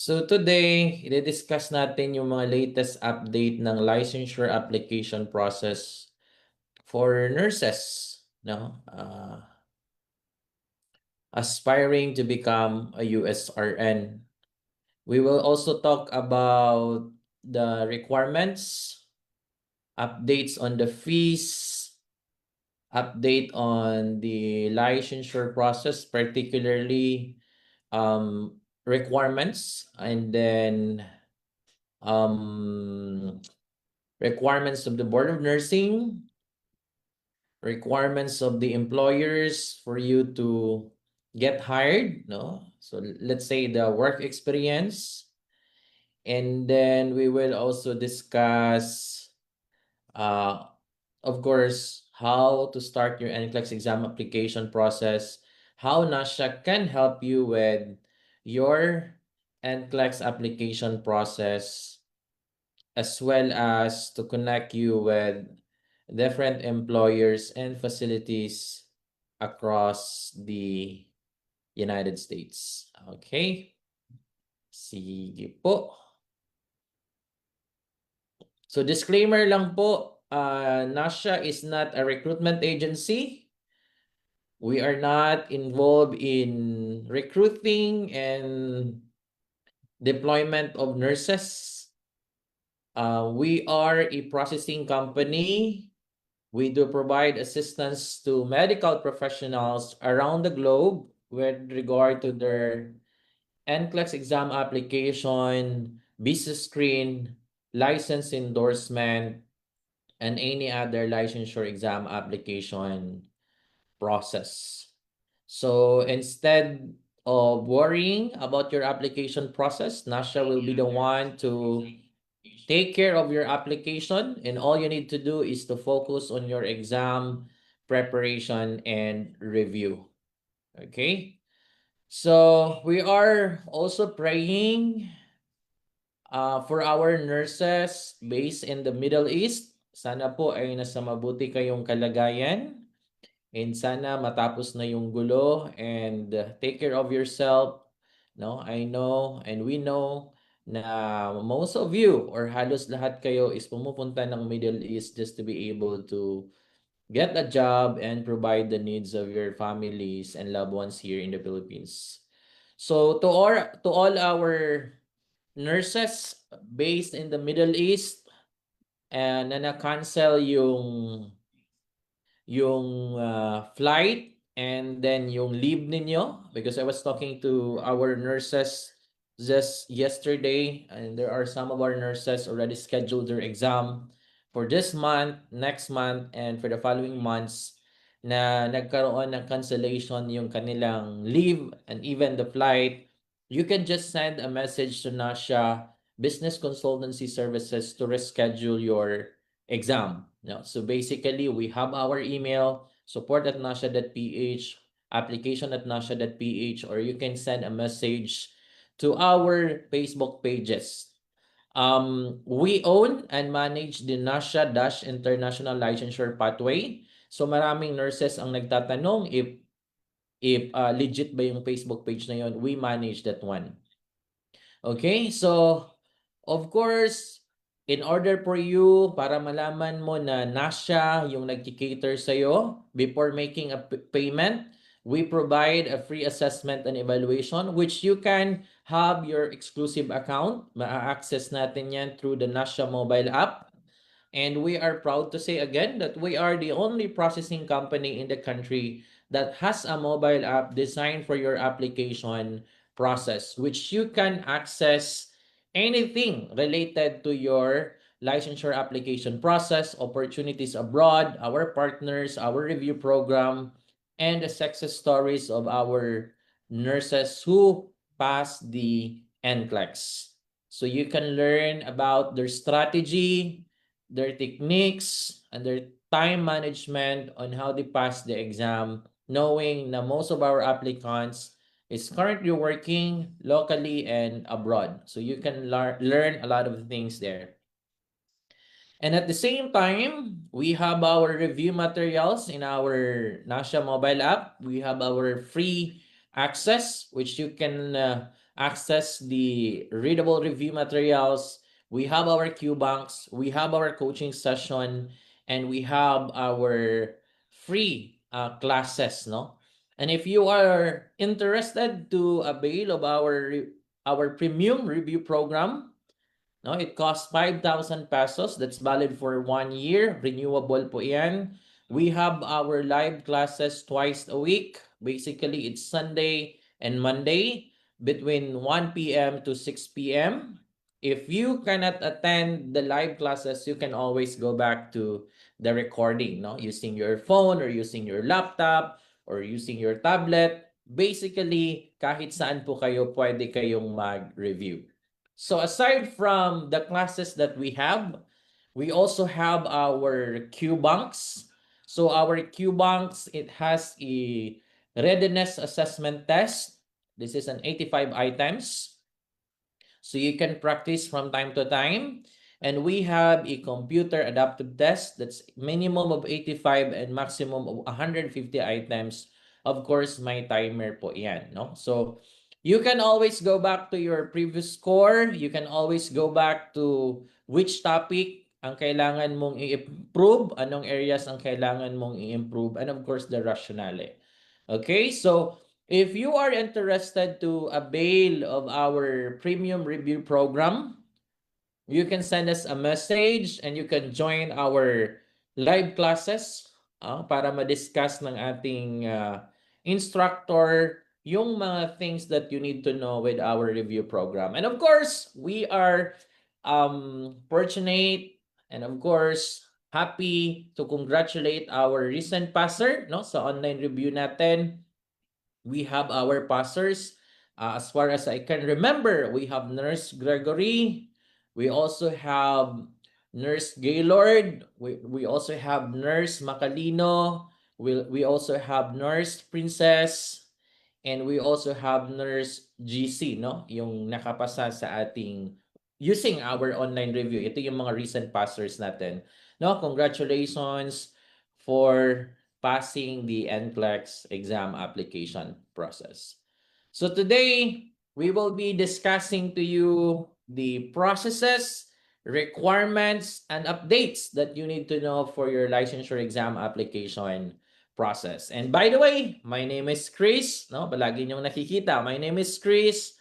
So today, i-discuss natin yung mga latest update ng licensure application process for nurses, no? Aspiring to become a USRN. We will also talk about the requirements, updates on the fees, update on the licensure process, particularly requirements, and then requirements of the Board of Nursing, requirements of the employers for you to get hired, no? So let's say the work experience. And then we will also discuss, of course, how to start your NCLEX exam application process, how NASHA can help you with your NCLEX application process, as well as to connect you with different employers and facilities across the United States. Okay? Sige po. So disclaimer lang po, NASHA is not a recruitment agency. We are not involved in recruiting and deployment of nurses. We are a processing company. We do provide assistance to medical professionals around the globe with regard to their NCLEX exam application, visa screen, license endorsement, and any other licensure exam application process. So instead of worrying about your application process, NASHA will be the one to take care of your application, and all you need to do is to focus on your exam preparation and review. Okay? So we are also praying for our nurses based in the Middle East. Sana po ay nasa mabuti kayong kalagayan. And sana matapos na yung gulo, and take care of yourself. No, I know and we know na most of you or halos lahat kayo is pumupunta ng Middle East just to be able to get a job and provide the needs of your families and loved ones here in the Philippines. So to all our nurses based in the Middle East and na na-cancel yung flight and then yung leave ninyo, because I was talking to our nurses just yesterday, and there are some of our nurses already scheduled their exam for this month, next month, and for the following months, na nagkaroon ng cancellation yung kanilang leave and even the flight. You can just send a message to NASHA Business Consultancy Services to reschedule your exam. No? So basically, we have our email, support@nasha.ph, application@nasha.ph, or you can send a message to our Facebook pages. We own and manage the NASHA-International Licensure Pathway. So maraming nurses ang nagtatanong if legit ba yung Facebook page na yon. We manage that one. Okay, so of course, in order for you, para malaman mo na NASHA yung nag-cater sa'yo, before making a payment, we provide a free assessment and evaluation which you can have your exclusive account. Ma-access natin yan through the NASHA mobile app. And we are proud to say again that we are the only processing company in the country that has a mobile app designed for your application process, which you can access anything related to your licensure application process, opportunities abroad, our partners, our review program, and the success stories of our nurses who passed the NCLEX. So you can learn about their strategy, their techniques, and their time management on how they pass the exam, knowing na most of our applicants is currently working locally and abroad. So you can learn a lot of things there. And at the same time, we have our review materials in our NASHA mobile app. We have our free access, which you can access the readable review materials. We have our Q banks, we have our coaching session, and we have our free classes, no? And if you are interested to avail of our premium review program, no, it costs 5,000 pesos. That's valid for 1 year. Renewable po yan. We have our live classes twice a week. Basically, it's Sunday and Monday between 1 p.m. to 6 p.m. If you cannot attend the live classes, you can always go back to the recording, no? Using your phone or using your laptop or using your tablet. Basically, kahit saan po kayo, pwede kayong mag-review. So aside from the classes that we also have our Q banks. So our Q banks, it has a readiness assessment test. This is an 85 items. So you can practice from time to time. And we have a computer adaptive test that's minimum of 85 and maximum of 150 items. Of course, my timer po yan, no? So you can always go back to your previous score. You can always go back to which topic ang kailangan mong i-improve, anong areas ang kailangan mong i-improve, and of course, the rationale. Okay, so if you are interested to avail of our premium review program, you can send us a message and you can join our live classes para ma-discuss ng ating instructor yung mga things that you need to know with our review program. And of course, we are fortunate and of course happy to congratulate our recent passer, no, sa online review natin. We have our passers. As far as I can remember, we have Nurse Gregory. We also have Nurse Gaylord. We also have Nurse Macalino. We also have Nurse Princess. And we also have Nurse GC, no? Yung nakapasa sa ating using our online review. Ito yung mga recent passers natin. No, congratulations for passing the NCLEX exam application process. So today, we will be discussing to you the processes, requirements, and updates that you need to know for your licensure exam application process. And by the way, my name is Chris. No, palagi niyong nakikita. My name is Chris.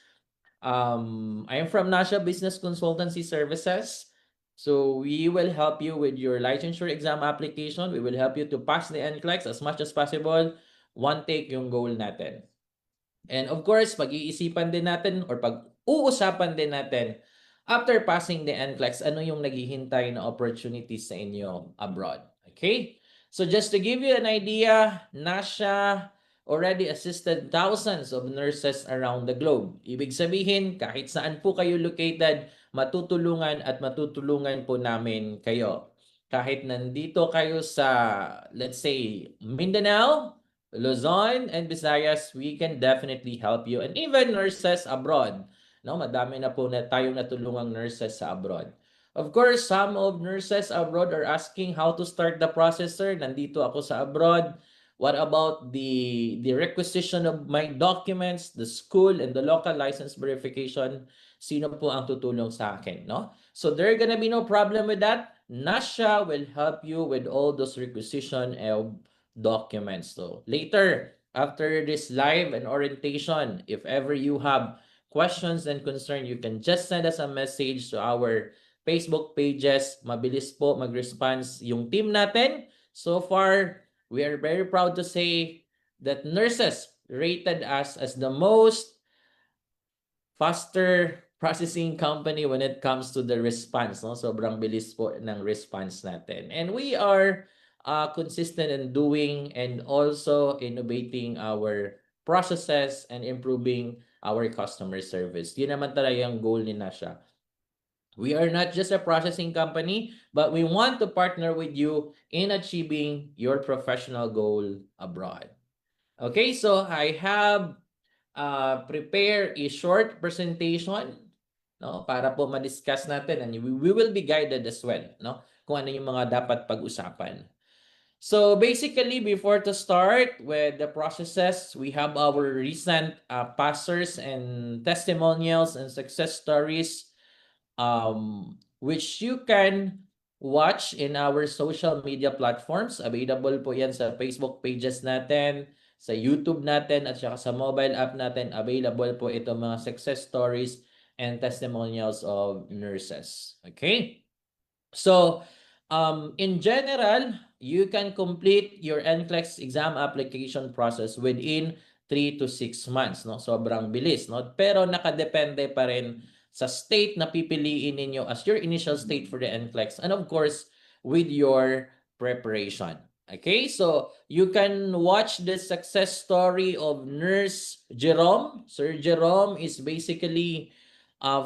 I am from Nasha Business Consultancy Services. So we will help you with your licensure exam application. We will help you to pass the NCLEX as much as possible. One take yung goal natin. And of course, pag-iisipan din natin or pag-uusapan din natin after passing the NCLEX, ano yung naghihintay na opportunities sa inyo abroad. Okay? So just to give you an idea, Nasha already assisted thousands of nurses around the globe. Ibig sabihin, kahit saan po kayo located, matutulungan at matutulungan po namin kayo. Kahit nandito kayo sa, let's say, Mindanao, Luzon, and Visayas, we can definitely help you. And even nurses abroad. No, madami na po na tayong natulungang nurses sa abroad. Of course, some of nurses abroad are asking how to start the process, sir. Nandito ako sa abroad. What about the requisition of my documents, the school, and the local license verification? Sino po ang tutulong sa akin, no? So there gonna be no problem with that. Nasha will help you with all those requisition of documents. So later, after this live and orientation, if ever you have questions and concern, you can just send us a message to our Facebook pages. Mabilis po mag-response yung team natin. So far, we are very proud to say that nurses rated us as the most faster processing company when it comes to the response. No? Sobrang bilis po ng response natin. And we are consistent in doing and also innovating our processes and improving our customer service. Yun naman talaga yung goal ni Nasha. We are not just a processing company, but we want to partner with you in achieving your professional goal abroad. Okay, so I have prepared a short presentation, no, para po ma-discuss natin and we will be guided as well, no, kung ano yung mga dapat pag-usapan. So basically, before to start with the processes, we have our recent passers and testimonials and success stories, which you can watch in our social media platforms. Available po yan sa Facebook pages natin, sa YouTube natin, at saka sa mobile app natin. Available po ito mga success stories and testimonials of nurses. Okay? So, in general, you can complete your NCLEX exam application process within 3 to 6 months, no? Sobrang bilis, no? Pero nakadepende pa rin sa state na pipiliin ninyo as your initial state for the NCLEX, and of course, with your preparation. Okay? So, you can watch the success story of Nurse Jerome. Sir Jerome is basically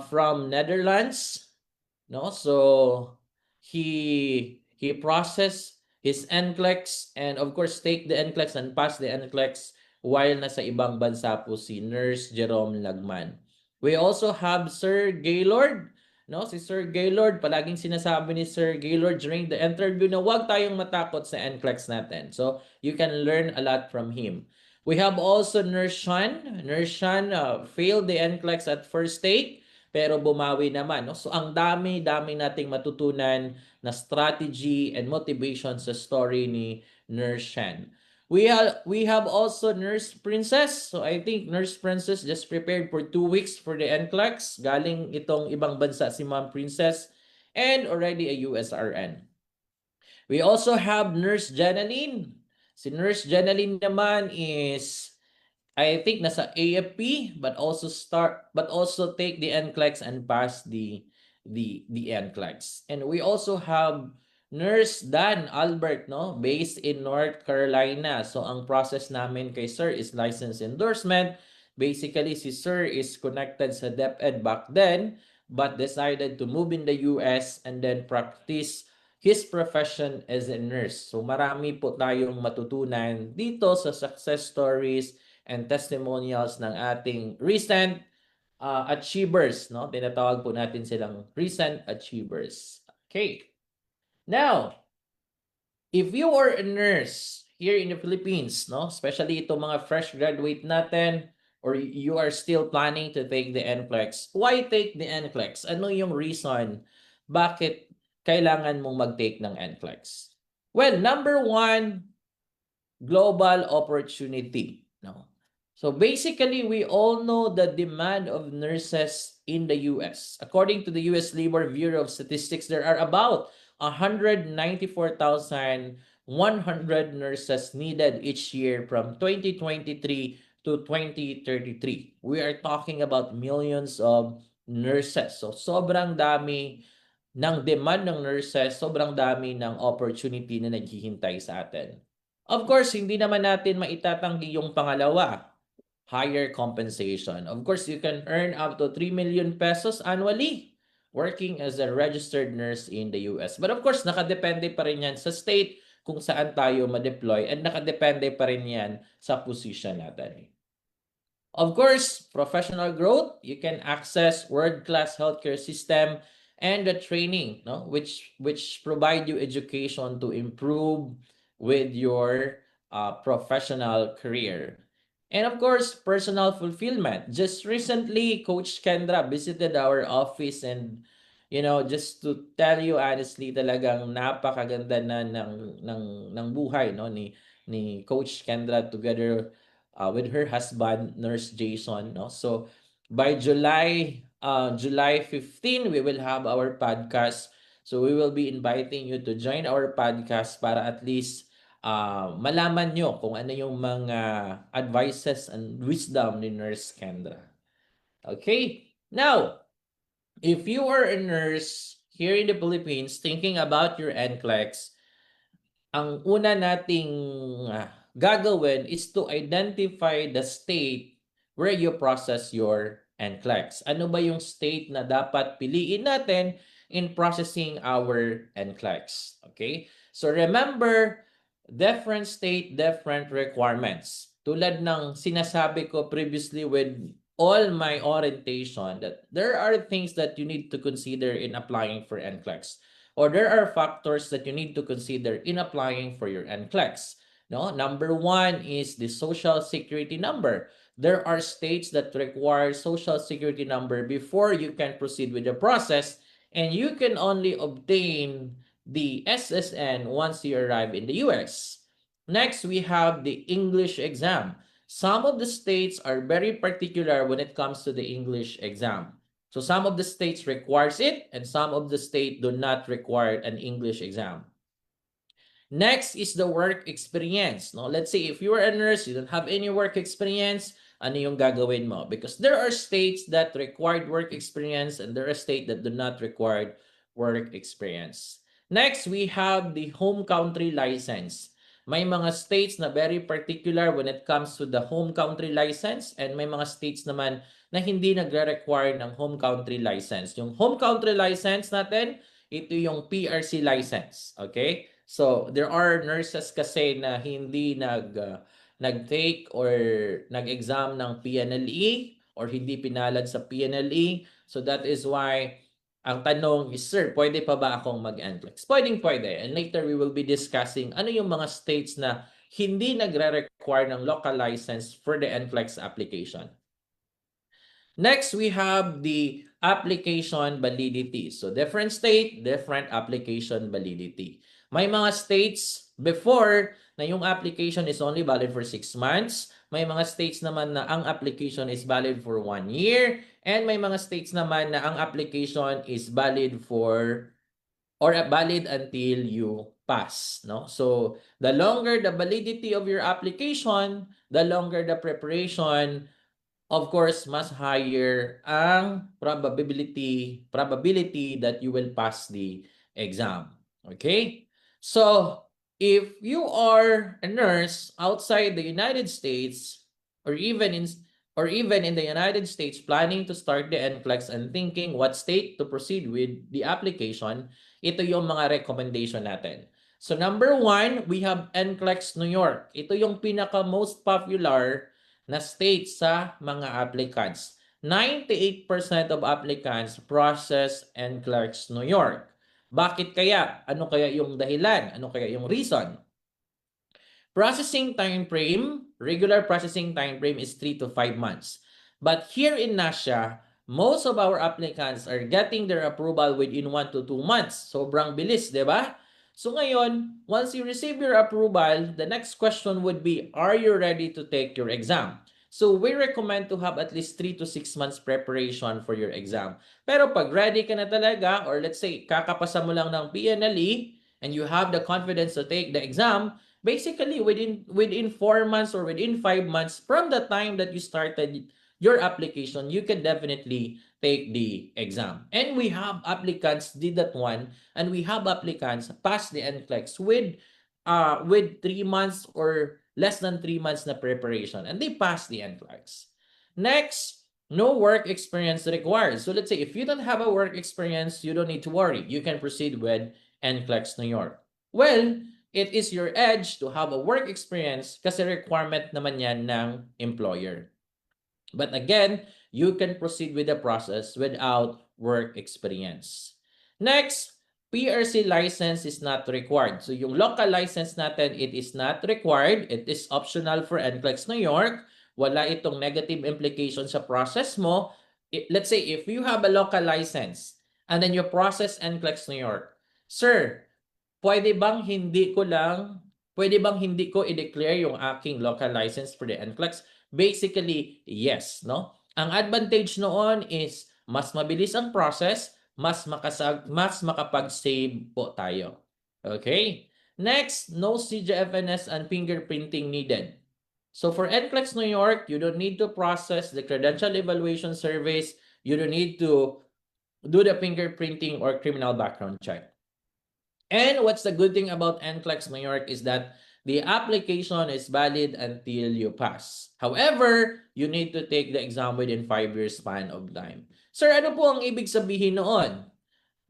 from Netherlands, no? So, he processed his NCLEX and of course take the NCLEX and pass the NCLEX while nasa ibang bansa po si Nurse Jerome Lagman. We also have Sir Gaylord, no? Si Sir Gaylord, palaging sinasabi ni Sir Gaylord during the interview na huwag tayong matakot sa NCLEX natin. So, you can learn a lot from him. We have also Nurse Shan. Nurse Shan failed the NCLEX at first take pero bumawi naman, no? So ang dami-dami nating matutunan na strategy and motivation sa story ni Nurse Shan. We have also Nurse Princess. So I think Nurse Princess just prepared for 2 weeks for the NCLEX. Galing itong ibang bansa si Ma'am Princess and already a USRN. We also have Nurse Janeline. Si Nurse Janeline naman is I think nasa AFP but also take the NCLEX and pass the NCLEX. And we also have Nurse Dan Albert, no, based in North Carolina. So ang process namin kay Sir is license endorsement. Basically si Sir is connected sa DepEd back then but decided to move in the US and then practice his profession as a nurse. So marami po tayong matutunan dito sa success stories and testimonials ng ating recent achievers, no? Tinatawag po natin silang recent achievers. Okay. Now, if you are a nurse here in the Philippines, no, especially itong mga fresh graduate natin, or you are still planning to take the NCLEX, why take the NCLEX? Ano yung reason bakit kailangan mong mag-take ng NCLEX? Well, number one, global opportunity, no? So basically, we all know the demand of nurses in the US. According to the US Labor Bureau of Statistics, there are about 194,100 nurses needed each year from 2023 to 2033. We are talking about millions of nurses. So sobrang dami ng demand ng nurses, sobrang dami ng opportunity na naghihintay sa atin. Of course, hindi naman natin maitatanggi yung pangalawa, higher compensation. Of course, you can earn up to 3 million pesos annually working as a registered nurse in the US. But of course, nakadepende pa rin yan sa state kung saan tayo ma-deploy and nakadepende pa rin yan sa position natin. Of course, professional growth, you can access world-class healthcare system and the training, no, which provide you education to improve with your professional career. And of course, personal fulfillment. Just recently, Coach Kendra visited our office and just to tell you honestly, talagang napakaganda na ng buhay, no, ni Coach Kendra together with her husband, Nurse Jason, no. So by July 15, we will have our podcast. So we will be inviting you to join our podcast para at least malaman nyo kung ano yung mga advices and wisdom ni Nurse Kendra. Okay? Now, if you are a nurse here in the Philippines thinking about your NCLEX, ang una nating gagawin is to identify the state where you process your NCLEX. Ano ba yung state na dapat piliin natin in processing our NCLEX? Okay? So remember, different state, different requirements. Tulad ng sinasabi ko previously with all my orientation that there are things that you need to consider in applying for NCLEX. or there are factors that you need to consider in applying for your NCLEX. No, number one is the social security number. There are states that require social security number before you can proceed with the process, and you can only obtain the SSN once you arrive in the US. Next, we have the English exam. Some of the states are very particular when it comes to the English exam. So some of the states requires it, and some of the states do not require an English exam. Next is the work experience. No, let's say if you are a nurse, you don't have any work experience, ano yung gagawin mo? Because there are states that required work experience and there are states that do not require work experience. Next, we have the home country license. May mga states na very particular when it comes to the home country license, and may mga states naman na hindi nagre-require ng home country license. Yung home country license natin, ito yung PRC license. Okay? So, there are nurses kasi na hindi nag-take or nag-exam ng PNLE or hindi pinalad sa PNLE. So, that is why ang tanong is, sir, pwede pa ba akong mag-NCLEX? Pwede. And later, we will be discussing ano yung mga states na hindi nagre-require ng local license for the NCLEX application. Next, we have the application validity. So, different state, different application validity. May mga states before na yung application is only valid for 6 months. May mga states naman na ang application is valid for 1 year. And may mga states naman na ang application is valid for or valid until you pass. No? So, the longer the validity of your application, the longer the preparation, of course, mas higher ang probability that you will pass the exam. Okay? So, if you are a nurse outside the United States or even in the United States planning to start the NCLEX and thinking what state to proceed with the application, ito yung mga recommendation natin. So, number 1, we have NCLEX New York. Ito yung pinaka most popular na state sa mga applicants. 98% of applicants process NCLEX New York. Bakit kaya? Ano kaya yung dahilan? Ano kaya yung reason? Processing time frame, regular processing time frame is 3 to 5 months. But here in NASHA, most of our applicants are getting their approval within 1 to 2 months. Sobrang bilis, di ba? So ngayon, once you receive your approval, the next question would be, are you ready to take your exam? So we recommend to have at least 3 to 6 months preparation for your exam. Pero pag ready ka na talaga, or let's say, kakapasa mo lang ng PNLE, and you have the confidence to take the exam, basically within 4 months or within 5 months from the time that you started your application, you can definitely take the exam. And we have applicants did that one, and we have applicants pass the NCLEX with 3 months or less than 3 months na preparation, and they pass the NCLEX. Next, no work experience required. So let's say if you don't have a work experience, you don't need to worry. You can proceed with NCLEX New York. Well, it is your edge to have a work experience kasi requirement naman yan ng employer. But again, you can proceed with the process without work experience. Next, PRC license is not required. So yung local license natin, it is not required. It is optional for NCLEX New York. Wala itong negative implication sa process mo. Let's say if you have a local license and then you process NCLEX New York, sir, pwede bang hindi ko i-declare yung aking local license for the NCLEX? Basically, yes, no? Ang advantage noon is mas mabilis ang process, mas makapag-save po tayo. Okay? Next, no CGFNS and fingerprinting needed. So for NCLEX New York, you don't need to process the credential evaluation surveys. You don't need to do the fingerprinting or criminal background check. And what's the good thing about NCLEX New York is that the application is valid until you pass. However, you need to take the exam within 5 years span of time. Sir, ano po ang ibig sabihin noon?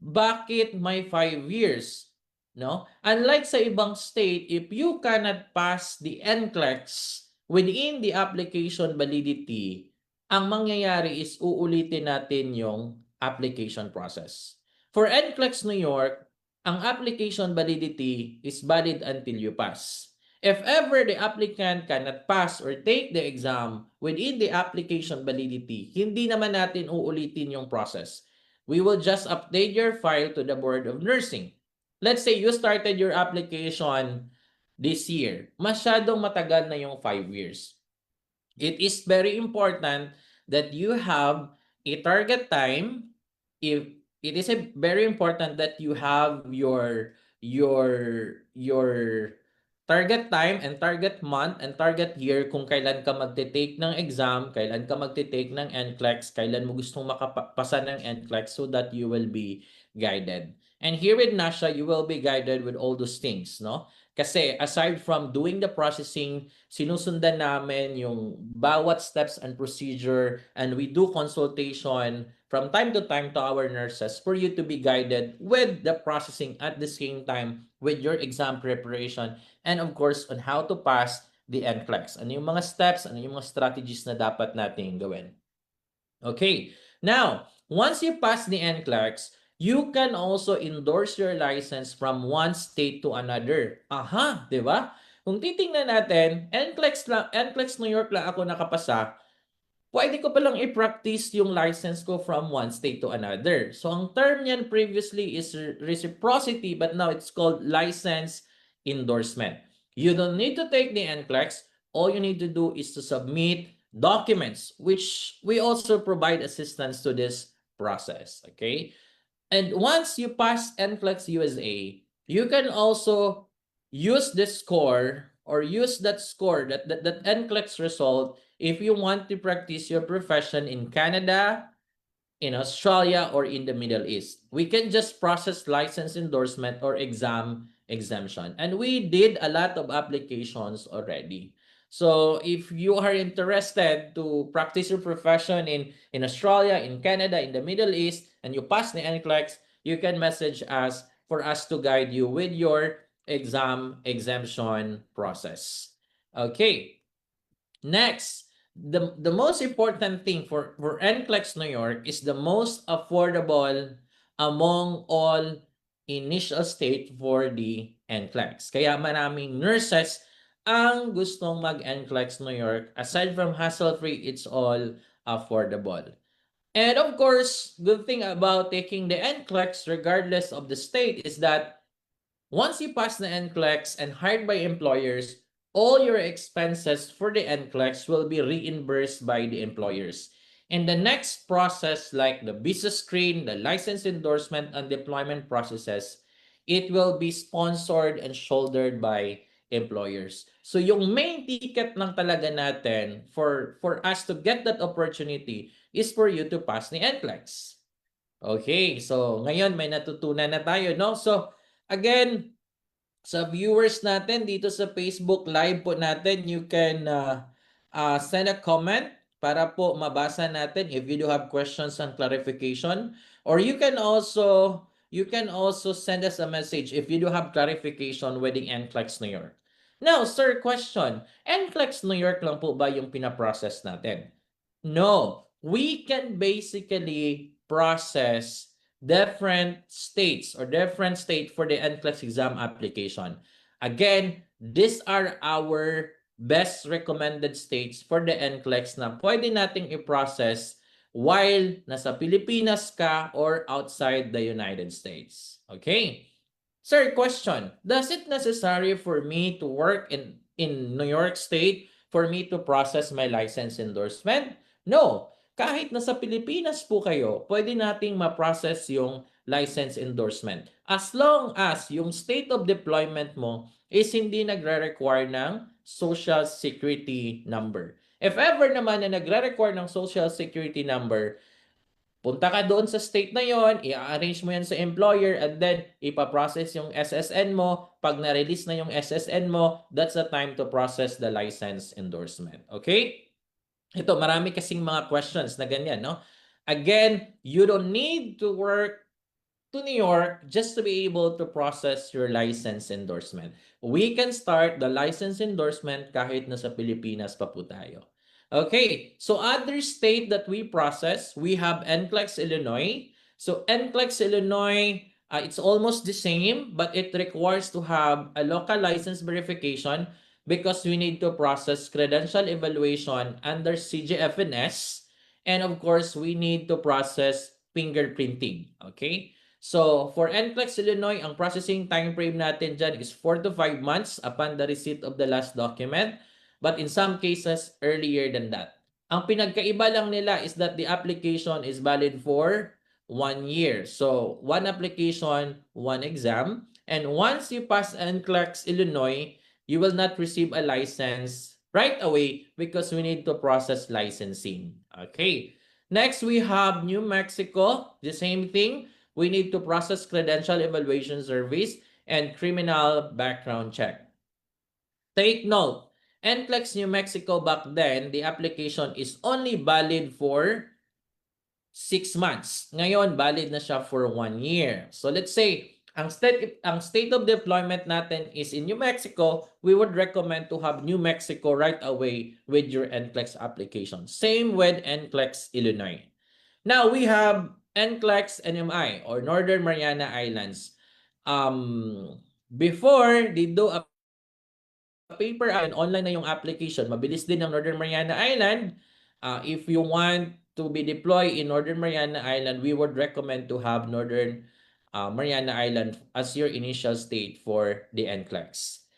Bakit may 5 years? No? Unlike sa ibang state, if you cannot pass the NCLEX within the application validity, ang mangyayari is uulitin natin yung application process. For NCLEX New York, ang application validity is valid until you pass. If ever the applicant cannot pass or take the exam within the application validity, hindi naman natin uulitin yung process. We will just update your file to the Board of Nursing. Let's say you started your application this year. Masyadong matagal na yung 5 years. It is very important that you have a target time. If it is very important that you have your target time and target month and target year kung kailan ka magte-take ng exam, kailan ka magte-take ng NCLEX, kailan mo gustong makapasa ng NCLEX so that you will be guided. And here with NASHA, you will be guided with all those things, no? Kasi aside from doing the processing, sinusundan namin yung bawat steps and procedure, and we do consultation from time to time to our nurses for you to be guided with the processing at the same time with your exam preparation, and of course on how to pass the NCLEX. Ano yung mga steps, ano yung mga strategies na dapat natin gawin. Okay, now once you pass the NCLEX, you can also endorse your license from one state to another. Aha, di ba? Kung titingnan natin, NCLEX New York lang ako nakapasa, pwede ko palang i-practice yung license ko from one state to another. So ang term niyan previously is reciprocity, but now it's called license endorsement. You don't need to take the NCLEX. All you need to do is to submit documents, which we also provide assistance to this process. Okay? And once you pass NCLEX USA, you can also use this score or use that score, that NCLEX result, if you want to practice your profession in Canada, in Australia, or in the Middle East. We can just process license endorsement or exam exemption. And we did a lot of applications already. So if you are interested to practice your profession in Australia, in Canada, in the Middle East, and you pass the NCLEX, you can message us for us to guide you with your exam exemption process. Okay. Next, the most important thing for NCLEX New York is the most affordable among all initial state for the NCLEX. Kaya maraming nurses ang gustong mag-NCLEX New York. Aside from hassle-free, it's all affordable. And of course, good thing about taking the NCLEX regardless of the state is that once you pass the NCLEX and hired by employers, all your expenses for the NCLEX will be reimbursed by the employers. And the next process, like the visa screen, the license endorsement, and deployment processes, it will be sponsored and shouldered by employers. So yung main ticket lang talaga natin for us to get that opportunity is for you to pass the NCLEX. Okay, so ngayon may natutunan na tayo, no? So again, sa viewers natin dito sa Facebook Live po natin, you can send a comment para po mabasa natin if you do have questions and clarification. Or you can also send us a message if you do have clarification with the NCLEX New York. Now, sir, question. NCLEX New York lang po ba yung pinaprocess natin? No. We can basically process different states or different state for the NCLEX exam application. Again, these are our best recommended states for the NCLEX na pwede nating i-process while nasa Pilipinas ka or outside the United States. Okay? Sir, question. Does it necessary for me to work in New York State for me to process my license endorsement? No. Kahit nasa Pilipinas po kayo, pwede nating ma-process yung license endorsement. As long as yung state of deployment mo is hindi nagre-require ng Social Security number. If ever naman na nagre-require ng Social Security number, punta ka doon sa state na yon, i-arrange mo yan sa employer, and then ipaprocess yung SSN mo. Pag na-release na yung SSN mo, that's the time to process the license endorsement. Okay? Ito, marami kasing mga questions na ganyan, no? Again, you don't need to work to New York just to be able to process your license endorsement. We can start the license endorsement kahit nasa Pilipinas pa po tayo. Okay, so other state that we process, we have NCLEX Illinois. So NCLEX Illinois, It's almost the same, but it requires to have a local license verification because we need to process credential evaluation under CGFNS. And of course, we need to process fingerprinting. Okay? So, for NCLEX Illinois, ang processing time frame natin dyan is 4 to 5 months upon the receipt of the last document. But in some cases, earlier than that. Ang pinagkaiba lang nila is that the application is valid for 1 year. So, one application, one exam. And once you pass NCLEX Illinois, you will not receive a license right away because we need to process licensing. Okay. Next, we have New Mexico. The same thing. We need to process credential evaluation service and criminal background check. Take note, NCLEX New Mexico back then, the application is only valid for 6 months. Ngayon, valid na siya for 1 year. So let's say, ang state of deployment natin is in New Mexico, we would recommend to have New Mexico right away with your NCLEX application. Same with NCLEX Illinois. Now, we have NCLEX NMI or Northern Mariana Islands. Before they do a paper and online na yung application, mabilis din ang Northern Mariana Island. If you want to be deployed in Northern Mariana Island, we would recommend to have Northern Mariana Island as your initial state for the NCLEX.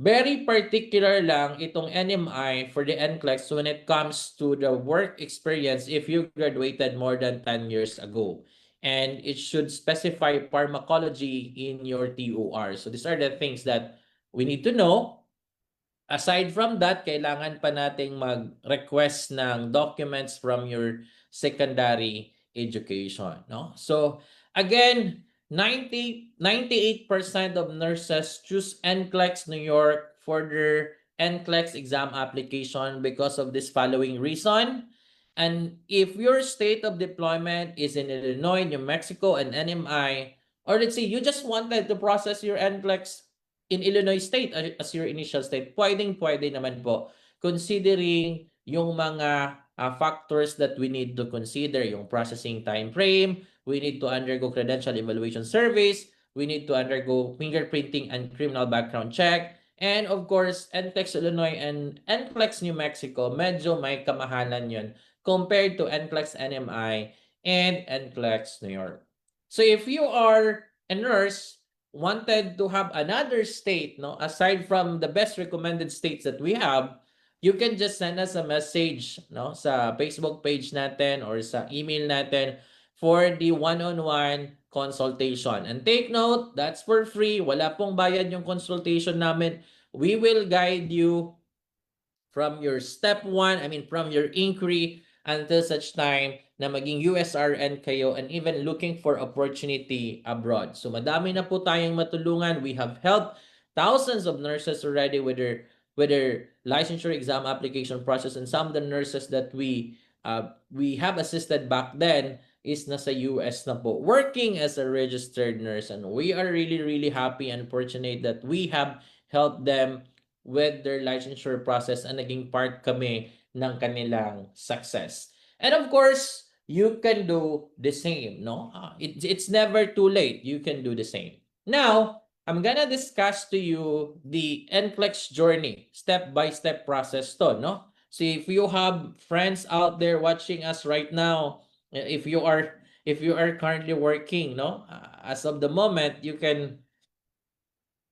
Very particular lang itong NMI for the NCLEX when it comes to the work experience if you graduated more than 10 years ago. And it should specify pharmacology in your TOR. So these are the things that we need to know. Aside from that, kailangan pa nating mag-request ng documents from your secondary education, no? So, again, 98% of nurses choose NCLEX New York for their NCLEX exam application because of this following reason. And if your state of deployment is in Illinois, New Mexico, and NMI, or let's say you just wanted to process your NCLEX in Illinois State as your initial state, pwedeng-pwede naman po considering yung mga factors that we need to consider, yung processing time frame, we need to undergo credential evaluation service, we need to undergo fingerprinting and criminal background check, and of course, NCLEX Illinois and NCLEX New Mexico, medyo may kamahalan yun compared to NCLEX NMI and NCLEX New York. So if you are a nurse, wanted to have another state, no, aside from the best recommended states that we have, you can just send us a message, no, sa Facebook page natin or sa email natin for the one-on-one consultation. And take note, that's for free. Wala pong bayad yung consultation namin. We will guide you from your step 1, from your inquiry until such time na maging USRN kayo and even looking for opportunity abroad. So madami na po tayong matulungan. We have helped thousands of nurses already with their licensure exam application process, and some of the nurses that we have assisted back then is nasa US na po working as a registered nurse, and we are really happy and fortunate that we have helped them with their licensure process and naging part kami ng kanilang success. And of course, you can do the same, no? It's never too late. You can do the same. Now, I'm gonna discuss to you the NCLEX journey, step-by-step process to, no? So if you have friends out there watching us right now, if you are currently working, no? As of the moment, you can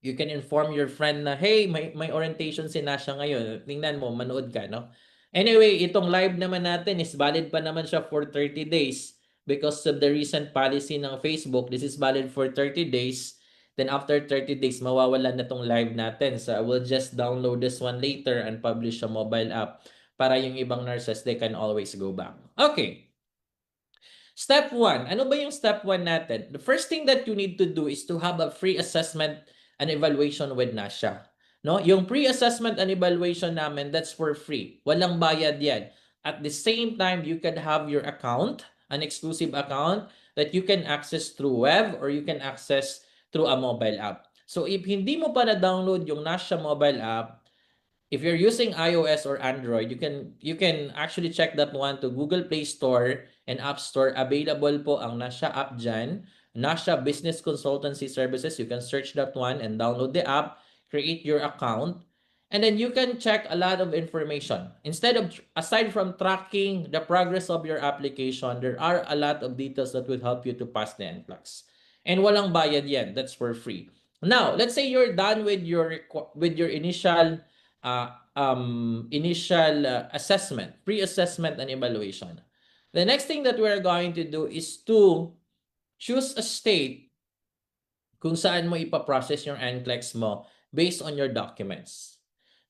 inform your friend na, hey, may orientation si Nasha ngayon. Tingnan mo, manood ka, no? Anyway, itong live naman natin is valid pa naman siya for 30 days because of the recent policy ng Facebook. This is valid for 30 days. Then after 30 days, mawawalan na tong live natin. So I will just download this one later and publish a mobile app para yung ibang nurses, they can always go back. Okay. Step 1. Ano ba yung step 1 natin? The first thing that you need to do is to have a free assessment and evaluation with NASHA. No? Yung pre-assessment and evaluation namin, that's for free. Walang bayad yan. At the same time, you can have your account, an exclusive account that you can access through web or you can access through a mobile app. So if hindi mo pa na-download yung NASHA mobile app, if you're using iOS or Android, you can actually check that one to Google Play Store and App Store. Available po ang NASHA app dyan. Nasha Business Consultancy Services. You can search that one and download the app, create your account, and then you can check a lot of information. Aside from tracking the progress of your application, there are a lot of details that will help you to pass the NCLEX. And walang bayad yan. That's for free. Now, let's say you're done with your initial assessment, pre-assessment and evaluation. The next thing that we're going to do is to choose a state kung saan mo ipaprocess yung NCLEX mo based on your documents.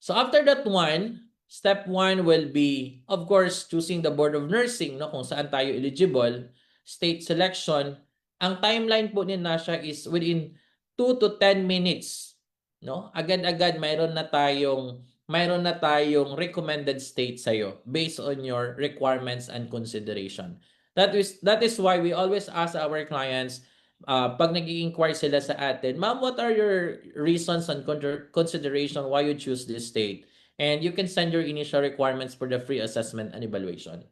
So after that one, step 1 will be, of course, choosing the Board of Nursing, no, kung saan tayo eligible, state selection. Ang timeline po ni Nasha is within 2 to 10 minutes. No? Agad-agad mayroon na tayong recommended state sa'yo based on your requirements and consideration. That is why we always ask our clients, pag nag-i-inquire sila sa atin, ma'am, what are your reasons and consideration why you choose this state? And you can send your initial requirements for the free assessment and evaluation.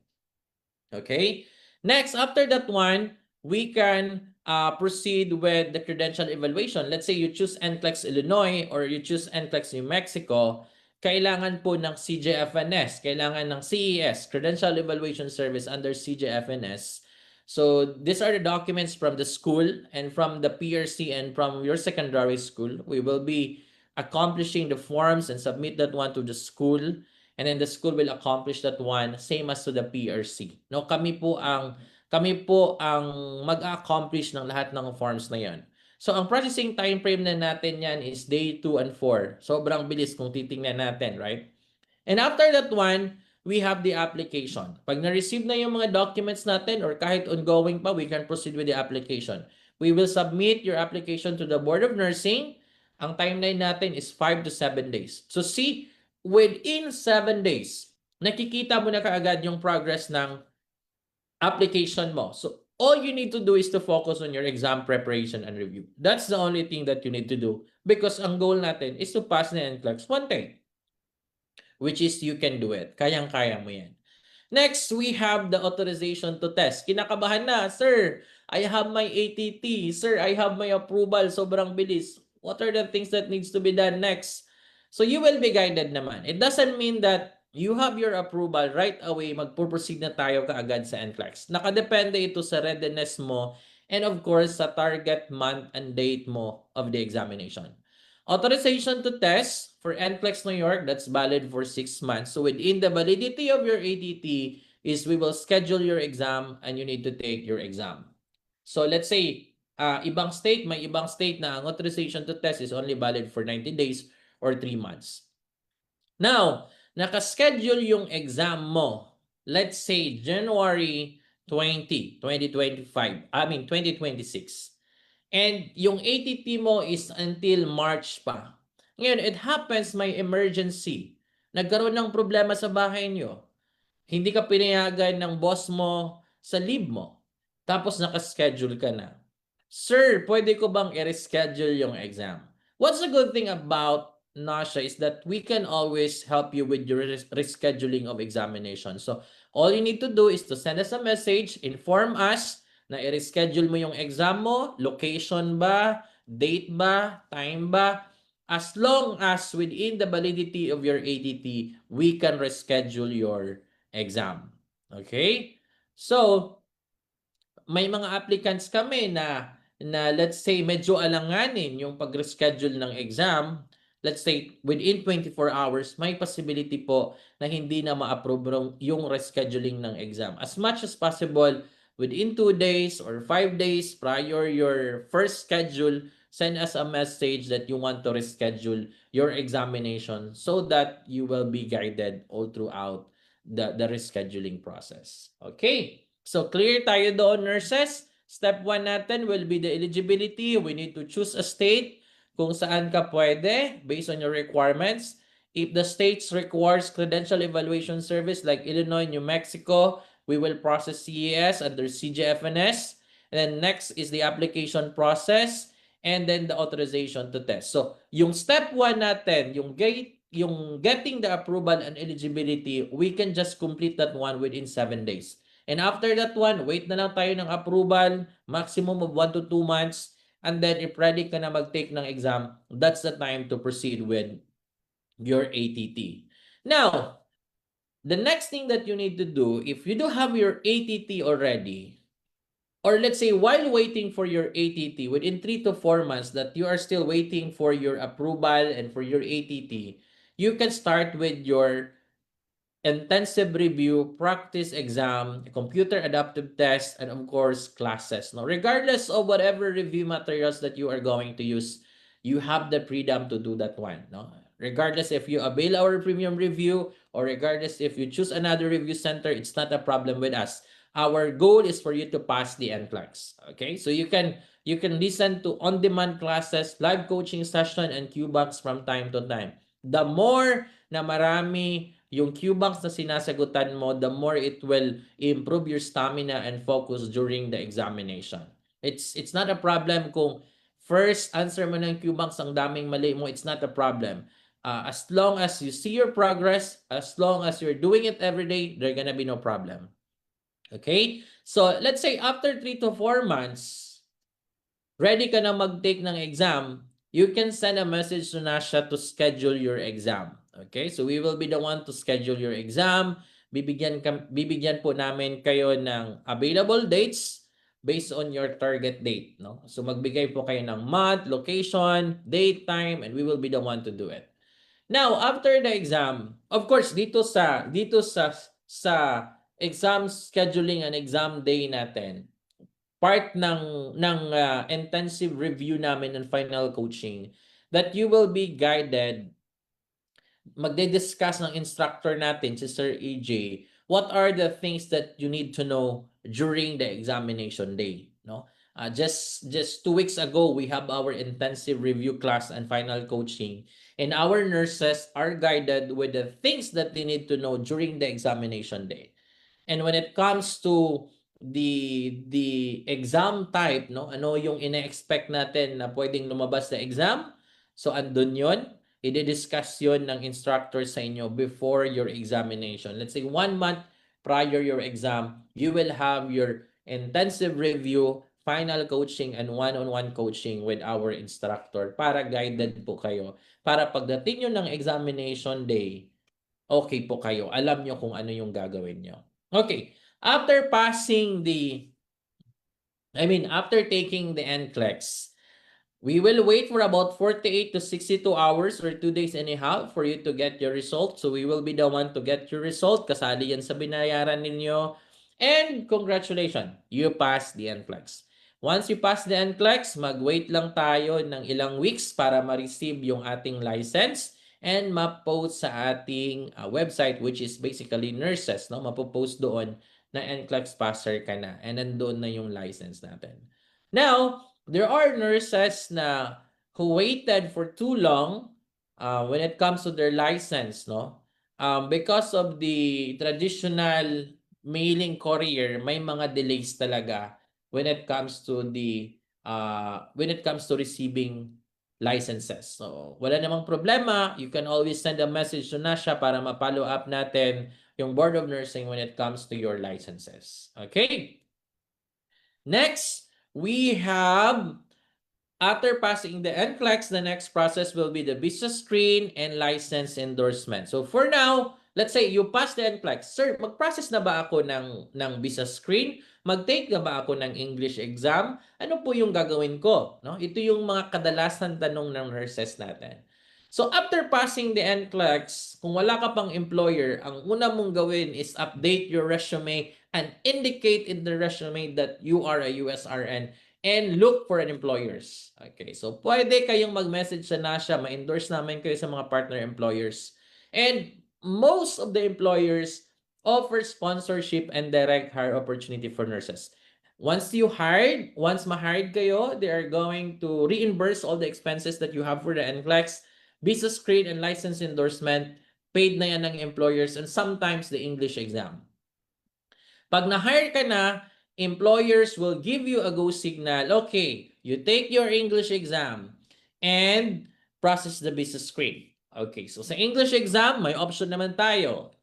Okay? Next, after that one, we can proceed with the credential evaluation. Let's say you choose NCLEX Illinois or you choose NCLEX New Mexico, kailangan po ng CJFNS, kailangan ng CES, Credential Evaluation Service under CJFNS. So these are the documents from the school and from the PRC and from your secondary school. We will be accomplishing the forms and submit that one to the school, and then the school will accomplish that one same as to the PRC. No, kami po ang mag-accomplish ng lahat ng forms na 'yan. So ang processing time frame na natin yan is day 2 and 4. Sobrang bilis kung titingnan natin, right? And after that one, we have the application. Pag na-receive na yung mga documents natin or kahit ongoing pa, we can proceed with the application. We will submit your application to the Board of Nursing. Ang timeline natin is 5 to 7 days. So see, within 7 days, nakikita mo na kaagad yung progress ng application mo. So all you need to do is to focus on your exam preparation and review. That's the only thing that you need to do because ang goal natin is to pass the NCLEX one thing, which is you can do it. Kayang-kaya mo yan. Next, we have the authorization to test. Kinakabahan na, sir, I have my ATT. Sir, I have my approval. Sobrang bilis. What are the things that needs to be done next? So you will be guided naman. It doesn't mean that you have your approval right away, magpo-proceed na tayo kaagad sa NCLEX. Nakadepende ito sa readiness mo and of course sa target month and date mo of the examination. Authorization to test for NCLEX New York, that's valid for 6 months. So within the validity of your ATT is we will schedule your exam and you need to take your exam. So let's say, may ibang state na ang authorization to test is only valid for 90 days or 3 months. Now, nakaschedule yung exam mo, let's say January 2026. And yung ATT mo is until March pa. Ngayon, it happens may emergency. Nagkaroon ng problema sa bahay nyo. Hindi ka pinayagan ng boss mo sa leave mo. Tapos nakaschedule ka na. Sir, pwede ko bang i-reschedule yung exam? What's the good thing about Nasha is that we can always help you with your rescheduling of examination. So, all you need to do is to send us a message, inform us na i-reschedule mo yung exam mo, location ba, date ba, time ba. As long as within the validity of your ATT, we can reschedule your exam. Okay? So, may mga applicants kami na let's say medyo alanganin yung pag-reschedule ng exam. Let's say within 24 hours, may possibility po na hindi na ma-approve yung rescheduling ng exam. As much as possible, within 2 days or 5 days prior your first schedule, send us a message that you want to reschedule your examination so that you will be guided all throughout the rescheduling process. Okay, so clear tayo doon, nurses. Step 1 natin will be the eligibility. We need to choose a state kung saan ka pwede based on your requirements. If the states requires credential evaluation service like Illinois, New Mexico, we will process CES under CJFNS. And then next is the application process and then the authorization to test. So, yung step 1 natin, yung getting the approval and eligibility, we can just complete that one within 7 days. And after that one, wait na lang tayo ng approval, maximum of 1 to 2 months. And then if ready ka na mag-take ng exam, that's the time to proceed with your ATT. Now, the next thing that you need to do, if you do have your ATT already, or let's say while waiting for your ATT, within 3 to 4 months that you are still waiting for your approval and for your ATT, you can start with your intensive review, practice exam, computer adaptive test, and of course, classes. Now, regardless of whatever review materials that you are going to use, you have the freedom to do that one. No? Regardless if you avail our premium review or regardless if you choose another review center, it's not a problem with us. Our goal is for you to pass the NCLEX. Okay, so you can listen to on-demand classes, live coaching session, and QBanks from time to time. The more na marami yung QBanks na sinasagutan mo, the more it will improve your stamina and focus during the examination. It's not a problem kung first answer mo ng QBanks ang daming mali mo, it's not a problem. As long as you see your progress, as long as you're doing it every day, there's gonna be no problem. Okay? So, let's say after 3 to 4 months, ready ka na mag-take ng exam, you can send a message to NASHA to schedule your exam. Okay? So, we will be the one to schedule your exam. Bibigyan po namin kayo ng available dates based on your target date. No? So, magbigay po kayo ng month, location, date, time, and we will be the one to do it. Now, after the exam, of course, dito sa exam scheduling and exam day natin, part ng intensive review namin and final coaching that you will be guided, magde-discuss ng instructor natin si Sir EJ what are the things that you need to know during the examination day, no? Just 2 weeks ago, we have our intensive review class and final coaching, and our nurses are guided with the things that they need to know during the examination day. And when it comes to the exam type, no? Ano yung ine-expect natin na pwedeng lumabas na exam? So andun 'yon. I-discuss 'yon ng instructor sa inyo before your examination. Let's say 1 month prior your exam, you will have your intensive review, final coaching, and one-on-one coaching with our instructor para guided po kayo. Para pagdating nyo ng examination day, okay po kayo. Alam nyo kung ano yung gagawin nyo. Okay. After passing after taking the NCLEX, we will wait for about 48 to 62 hours or 2 days anyhow for you to get your result. So we will be the one to get your result. Kasali yan sa binayaran ninyo. And congratulations, you passed the NCLEX. Once you pass the NCLEX, mag-wait lang tayo ng ilang weeks para ma-receive yung ating license and ma-post sa ating website, which is basically nurses. No? Mapopost doon na NCLEX passer ka na. And nandoon na yung license natin. Now, there are nurses na who waited for too long when it comes to their license, no? Because of the traditional mailing courier, may mga delays talaga when it comes to receiving licenses. So, wala namang problema. You can always send a message to NASHA para ma-follow up natin yung Board of Nursing when it comes to your licenses. Okay? Next, we have, after passing the NCLEX, the next process will be the visa screen and license endorsement. So for now, let's say you pass the NCLEX. Sir, mag-process na ba ako ng visa screen? Mag-take na ba ako ng English exam? Ano po yung gagawin ko? No? Ito yung mga kadalasan tanong ng nurses natin. So after passing the NCLEX, kung wala ka pang employer, ang una mong gawin is update your resume and indicate in the resume that you are a USRN and look for an employers. Okay, so pwede kayong mag-message sa NASHA, ma-endorse namin kayo sa mga partner employers. And most of the employers offer sponsorship and direct hire opportunity for nurses. Once ma-hired kayo, they are going to reimburse all the expenses that you have for the NCLEX, visa screen and license endorsement, paid na yan ng employers, and sometimes the English exam. Pag na-hire ka na, employers will give you a go signal. Okay, you take your English exam and process the visa screen. Okay, so sa English exam, may option naman tayo.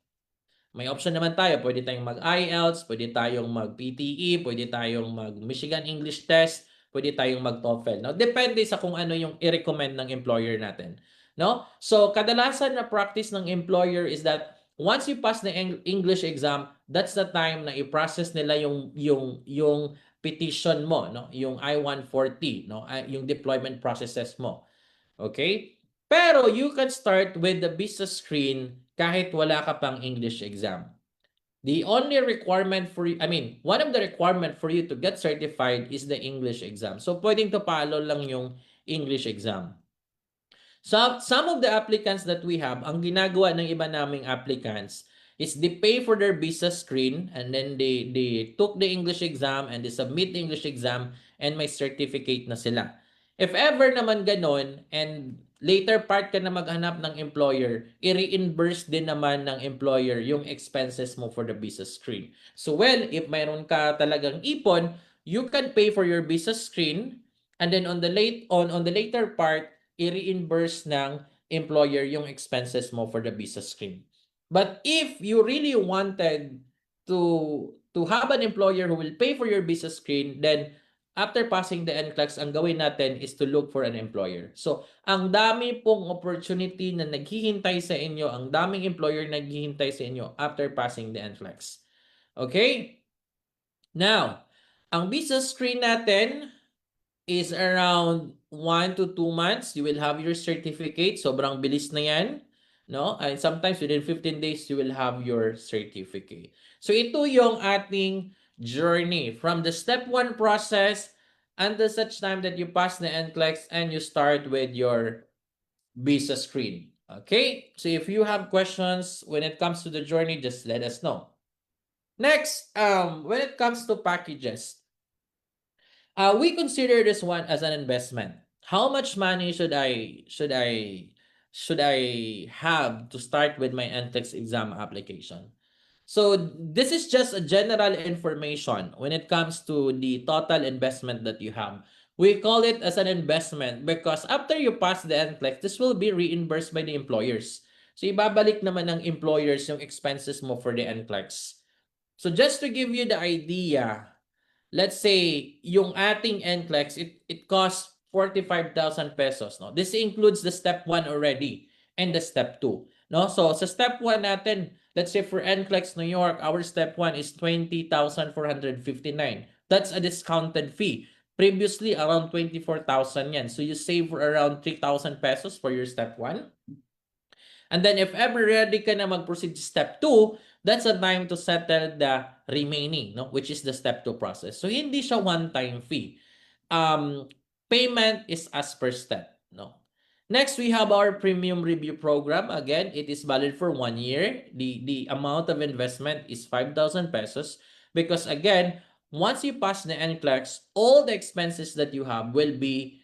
May option naman tayo, pwede tayong mag-IELTS, pwede tayong mag-PTE, pwede tayong mag-Michigan English Test, pwede tayong mag-TOEFL. No? Depende sa kung ano yung i-recommend ng employer natin. No? So, kadalasan na practice ng employer is that once you pass the English exam, that's the time na i-process nila yung petition mo, no? Yung I-140, no? Yung deployment processes mo. Okay? Pero you can start with the visa screen kahit wala ka pang English exam. The only requirement for you, I mean, one of the requirement for you to get certified is the English exam. So, pwedeng to follow lang yung English exam. So, some of the applicants that we have, ang ginagawa ng iba naming applicants is they pay for their visa screen and then they took the English exam and they submit the English exam and may certificate na sila. If ever naman ganon and later part ka na maghanap ng employer, i-reimburse din naman ng employer yung expenses mo for the visa screen. So well, if mayroon ka talagang ipon, you can pay for your visa screen and then on the later part, i-reimburse ng employer yung expenses mo for the visa screen. But if you really wanted to have an employer who will pay for your visa screen, then after passing the NCLEX, ang gawin natin is to look for an employer. So, ang dami pong opportunity na naghihintay sa inyo, ang daming employer na naghihintay sa inyo after passing the NCLEX. Okay? Now, ang visa screen natin is around 1 to 2 months. You will have your certificate. Sobrang bilis na yan. No? And sometimes within 15 days, you will have your certificate. So ito yung ating journey from the step 1 process until such time that you pass the NCLEX and you start with your visa screen. Okay? So if you have questions when it comes to the journey, just let us know. Next, when it comes to packages, we consider this one as an investment. How much money should I have to start with my NCLEX exam application? So this is just a general information when it comes to the total investment that you have. We call it as an investment because after you pass the NCLEX, this will be reimbursed by the employers. So ibabalik naman ng employers yung expenses mo for the NCLEX. So just to give you the idea, let's say yung ating NCLEX, it costs 45,000 pesos. No? This includes the step 1 already and the step 2. No? So sa step 1 natin, let's say for NCLEX New York, our step 1 is 20,459. That's a discounted fee. Previously, around 24,000 yan. So you save for around 3,000 pesos for your step 1. And then if ever ready ka na mag-proceed to step 2, that's a time to settle the remaining, no? Which is the step 2 process. So hindi siya one-time fee. Payment is as per step, no? Next, we have our premium review program. Again, it is valid for 1 year. The amount of investment is 5,000 pesos because again, once you pass the NCLEX, all the expenses that you have will be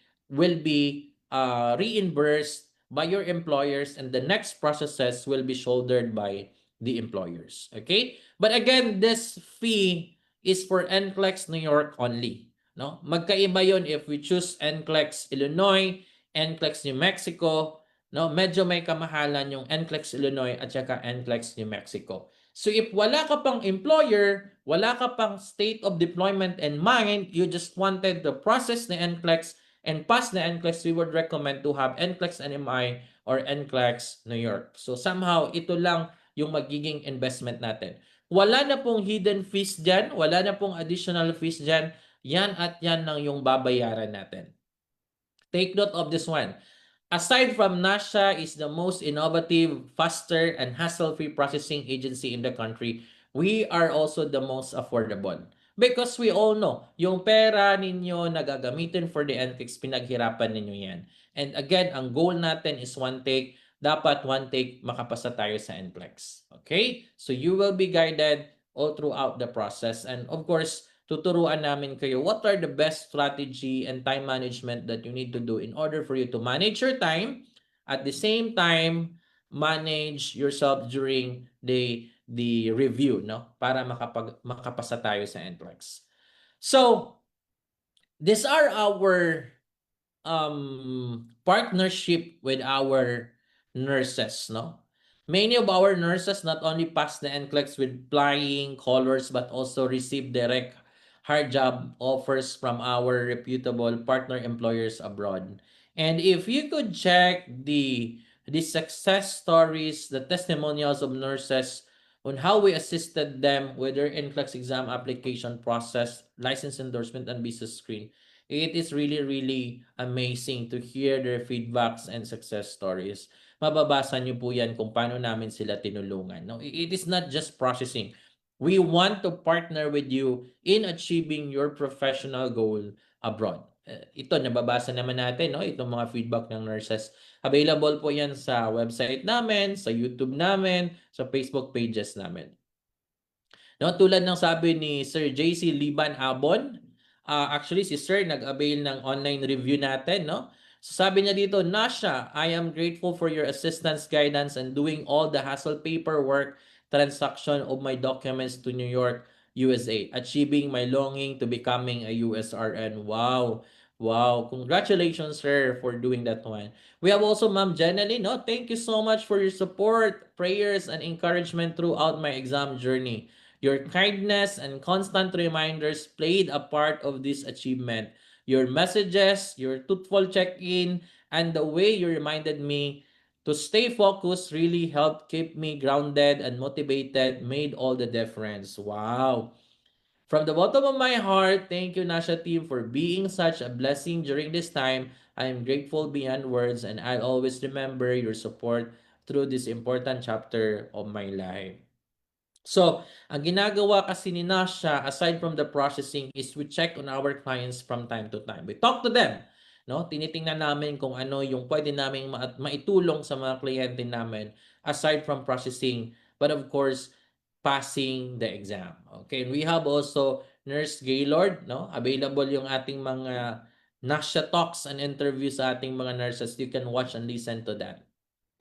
reimbursed by your employers and the next processes will be shouldered by the employers. Okay? But again, this fee is for NCLEX New York only. No? Magkaiba yon if we choose NCLEX Illinois, NCLEX New Mexico. No? Medyo may kamahalan yung NCLEX Illinois at saka NCLEX New Mexico. So if wala ka pang employer, wala ka pang state of deployment in mind, you just wanted to process the NCLEX and pass the NCLEX, we would recommend to have NCLEX NMI or NCLEX New York. So somehow, ito lang yung magiging investment natin. Wala na pong hidden fees dyan, wala na pong additional fees dyan, yan at yan lang yung babayaran natin. Take note of this one. Aside from NASHA is the most innovative, faster, and hassle-free processing agency in the country, we are also the most affordable. Because we all know, yung pera ninyo na gagamitin for the NCLEX, pinaghirapan ninyo yan. And again, ang goal natin is one take. Dapat one take makapasa tayo sa NCLEX. Okay? So you will be guided all throughout the process. And of course, tuturuan namin kayo what are the best strategy and time management that you need to do in order for you to manage your time, at the same time manage yourself during the review, no, para makapasa tayo sa NCLEX. So these are our partnership with our nurses, no. Many of our nurses not only pass the NCLEX with flying colors but also receive direct hard job offers from our reputable partner employers abroad. And if you could check the success stories, the testimonials of nurses on how we assisted them with their NCLEX exam application process, license endorsement, and visa screen, it is really, really amazing to hear their feedbacks and success stories. Mababasa niyo po yan kung paano namin sila tinulungan. No? It is not just processing. We want to partner with you in achieving your professional goal abroad. Ito, nababasa naman natin, no? Itong mga feedback ng nurses. Available po yan sa website namin, sa YouTube namin, sa Facebook pages namin. No, tulad ng sabi ni Sir JC Liban Abon, actually si Sir nag-avail ng online review natin, no? So sabi niya dito, Nasha, I am grateful for your assistance, guidance, and doing all the hassle paperwork transaction of my documents to New York, USA, achieving my longing to becoming a USRN. Wow. Wow. Congratulations, sir, for doing that one. We have also Ma'am Jenny, no? Thank you so much for your support, prayers, and encouragement throughout my exam journey. Your kindness and constant reminders played a part of this achievement. Your messages, your truthful check-in, and the way you reminded me to stay focused really helped keep me grounded and motivated, made all the difference. Wow. From the bottom of my heart, thank you, Nasha team, for being such a blessing during this time. I am grateful beyond words, and I'll always remember your support through this important chapter of my life. So, ang ginagawa kasi ni Nasha, aside from the processing, is we check on our clients from time to time. We talk to them. No? Tinitingnan namin kung ano yung pwede namin maitulong sa mga kliyente namin aside from processing, but of course, passing the exam. Okay, and we have also Nurse Gaylord, no? Available yung ating mga Nasha talks and interviews sa ating mga nurses. You can watch and listen to that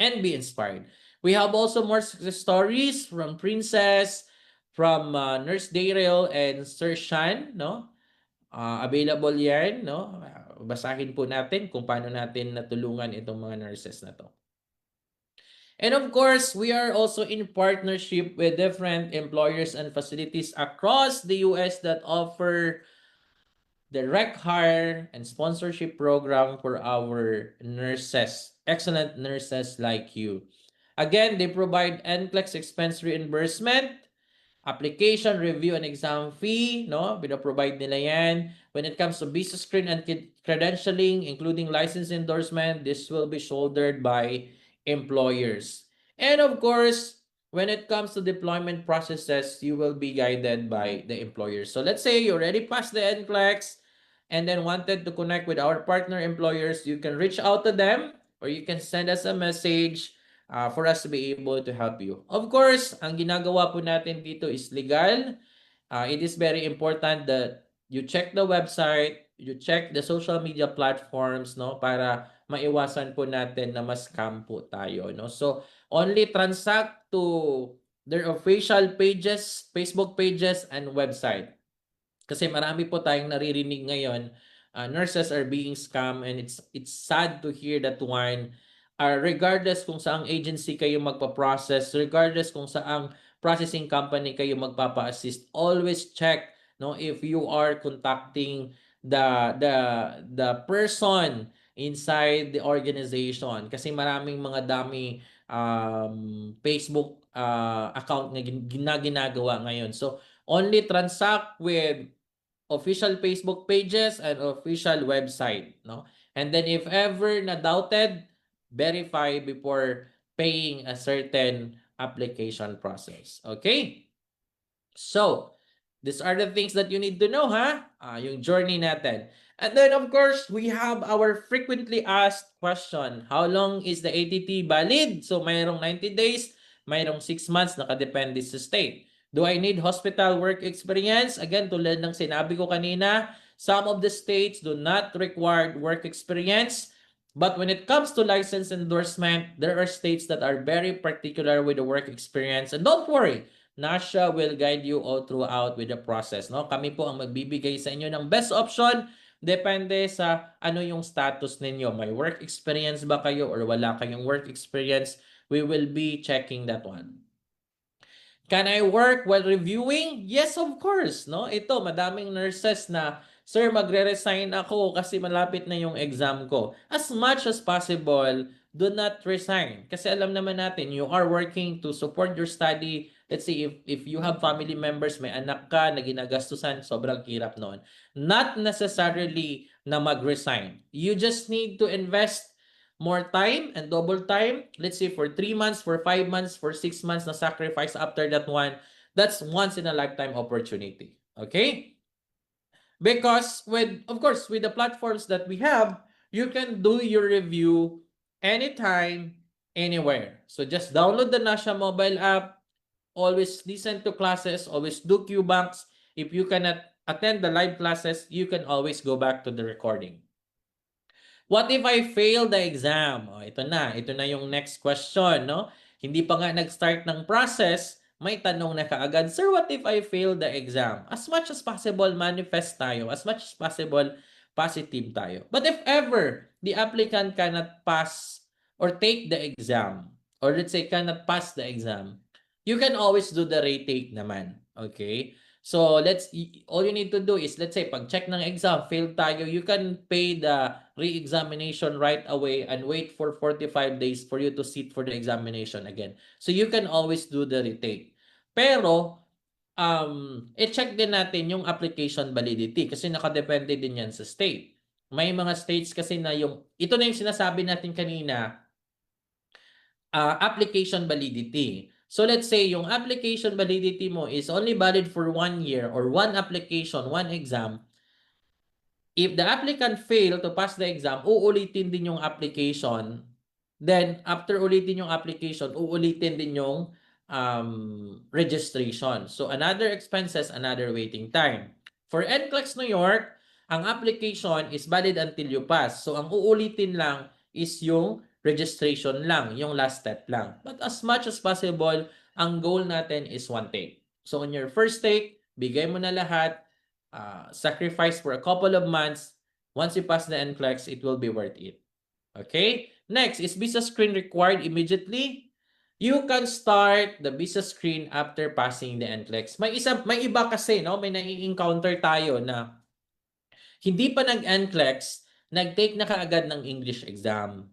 and be inspired. We have also more success stories from Princess, from Nurse Daryl and Sir Shan, no? Available yan, no? Basahin po natin kung paano natin natulungan itong mga nurses na to. And of course, we are also in partnership with different employers and facilities across the US that offer direct hire and sponsorship program for our nurses, excellent nurses like you. Again, they provide NCLEX expense reimbursement, application, review, and exam fee, no? Provide nila yan. When it comes to visa screen and credentialing, including license endorsement, this will be shouldered by employers. And of course, when it comes to deployment processes, you will be guided by the employers. So let's say you already passed the NCLEX and then wanted to connect with our partner employers, you can reach out to them or you can send us a message for us to be able to help you. Of course, ang ginagawa po natin dito is legal. It is very important that you check the website, you check the social media platforms, no, para maiwasan po natin na ma-scam po tayo, no. So, only transact to their official pages, Facebook pages, and website. Kasi marami po tayong naririnig ngayon, nurses are being scammed and it's sad to hear that one. Regardless kung saang agency kayo magpa-process, regardless kung saang processing company kayo magpapa-assist, always check, no, if you are contacting the person inside the organization kasi maraming mga dami Facebook account na ginagawa ngayon. So only transact with official Facebook pages and official website, no? And then if ever na doubted, verify before paying a certain application process. Okay? So, these are the things that you need to know, ha? Yung journey natin. And then, of course, we have our frequently asked question. How long is the ATT valid? So, mayroong 90 days, mayroong 6 months, nakadepende sa state. Do I need hospital work experience? Again, tulad ng sinabi ko kanina, some of the states do not require work experience. But when it comes to license endorsement, there are states that are very particular with the work experience. And don't worry, Nasha will guide you all throughout with the process. No? Kami po ang magbibigay sa inyo ng best option. Depende sa ano yung status ninyo. May work experience ba kayo or wala kayong work experience? we will be checking that one. Can I work while reviewing? Yes, of course, no? Ito, madaming nurses na, "Sir, magre-resign ako kasi malapit na yung exam ko." As much as possible, do not resign. Kasi alam naman natin, you are working to support your study. Let's say, if you have family members, may anak ka na ginagastusan, sobrang hirap noon. Not necessarily na mag-resign. You just need to invest more time and double time. Let's say for 3 months, for 5 months, for 6 months na sacrifice after that one. That's once in a lifetime opportunity. Okay? Because of course, with the platforms that we have, you can do your review anytime, anywhere. So just download the Nasha mobile app, always listen to classes, always do QBanks. If you cannot attend the live classes, you can always go back to the recording. What if I fail the exam? Oh, ito na yung next question, no? Hindi pa nga nag-start ng process, may tanong na kaagad, "Sir, what if I fail the exam?" As much as possible, manifest tayo. As much as possible, positive tayo. But if ever the applicant cannot pass or take the exam, or let's say cannot pass the exam, you can always do the retake naman. Okay? So, all you need to do is, let's say, pag-check ng exam, failed tayo, you can pay the re-examination right away and wait for 45 days for you to sit for the examination again. So, you can always do the retake. Pero, i-check din natin yung application validity kasi nakadepende din yan sa state. May mga states kasi na ito na yung sinasabi natin kanina, application validity. So let's say yung application validity mo is only valid for 1 year or one application, one exam. If the applicant fail to pass the exam, uulitin din yung application. Then after ulitin yung application, uulitin din yung registration. So another expenses, another waiting time. For NCLEX New York, ang application is valid until you pass. So ang uulitin lang is yung registration lang, yung last step lang. But as much as possible, ang goal natin is one take. So on your first take, bigay mo na lahat, sacrifice for a couple of months. Once you pass the NCLEX, it will be worth it. Okay? Next, is visa screen required immediately? You can start the visa screen after passing the NCLEX. May iba kasi, no? May nai-encounter tayo na hindi pa nag-NCLEX, nag-take na kaagad ng English exam.